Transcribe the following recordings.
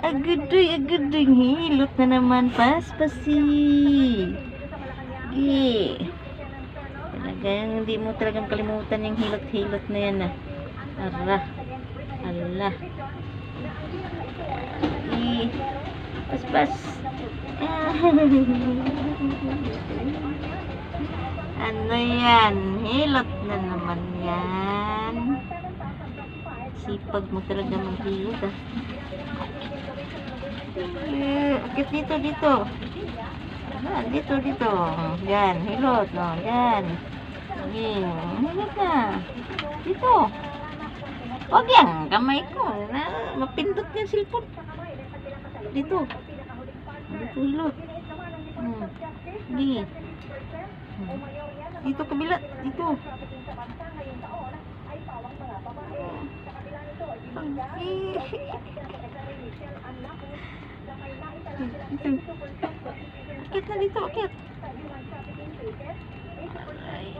Agudoy, hilot na naman, paspasi. Gi. Talagang hindi mo talagang kalimutan yung hilot-hilot na yan ah. Ara. Ala. Gi. Paspas. Ano yan? Hilot na naman yan. Sipag mo talaga maghilot ah. Akit dito. Yan, dito. Yan, hilot, no. Yan. Hilot na. Dito. Huwag yan, kamay ko. Mapindot yung cellphone. Dito, hilot. Hindi. Dito, kabila. Dito. Akit na dito, akit.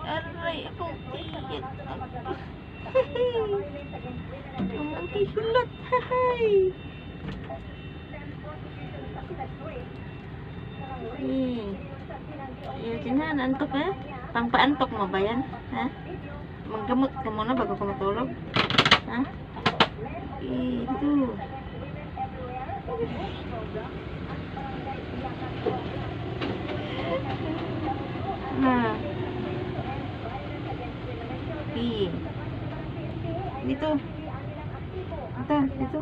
Aray, akong tigit. Ang hihilot. Yun ha, naantok ha? Pampaantok mo ba yan? Ha? Maggamot ka muna bago ka matulog? Ha? Ito. Na. Dito. Dito.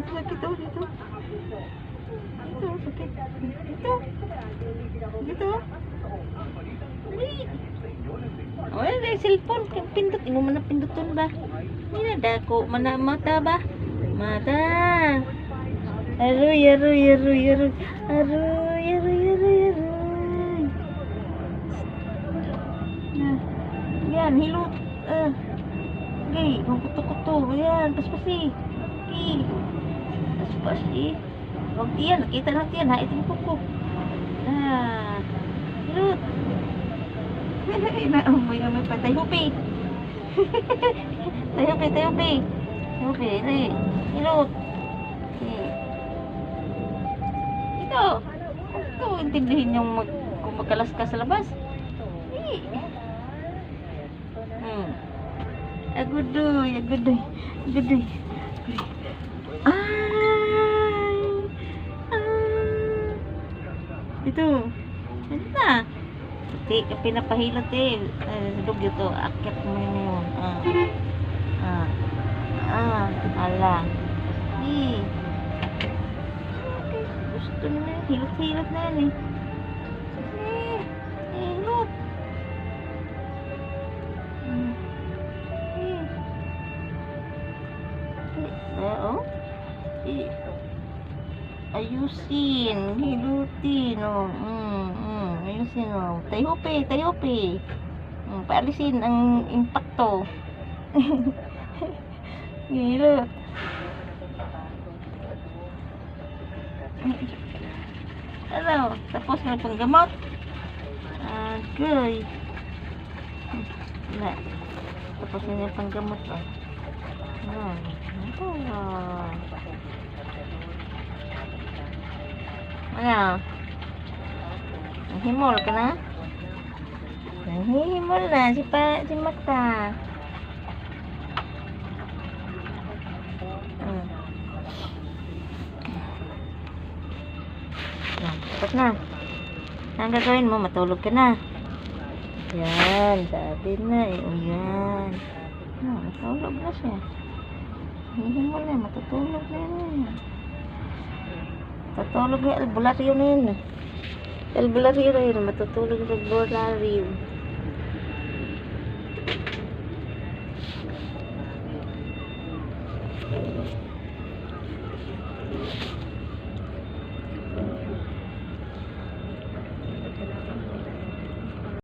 Sakit oh, dito. Sakit. Dito. Oh, yung cellphone, pindot. Ino man na pinduton ba? Hindi na dako. Mata ba? Mata. Aroy. Yan, hilot. Okay, kung kuto-kuto. Yan, paspasi. Okay. Paspasi. Huwag yan, nakita natin yan. Hait yung kuko. Hilot. Amoy pa. Tayo-pi. Hilot. Ito. Ito, intindihin yung kung magkalas ka sa labas. Agudoy. Ito. Ano na? Pinapahilot eh. Dugyo to. Akit mo yun. Ala. Gusto na yun. Hilot na yan eh. Hilot. Ayusin. Hilutin. Ayusin. Tayo-pi. Paalisin ang impacto. Hilot. Ano? Tapos na panggamot. Okay. Tapos na yung panggamot. Ano? Nahimol ka na? Nahihimol na si Mata. Tapos na. Ang gagawin mo, matulog ka na. Yan, sabi na eh. O yan. Matulog na siya. Hihimol na, matutulog na yan. Matutulog na, albularyo na yun. Albularyo na yun, matutulog na albularyo.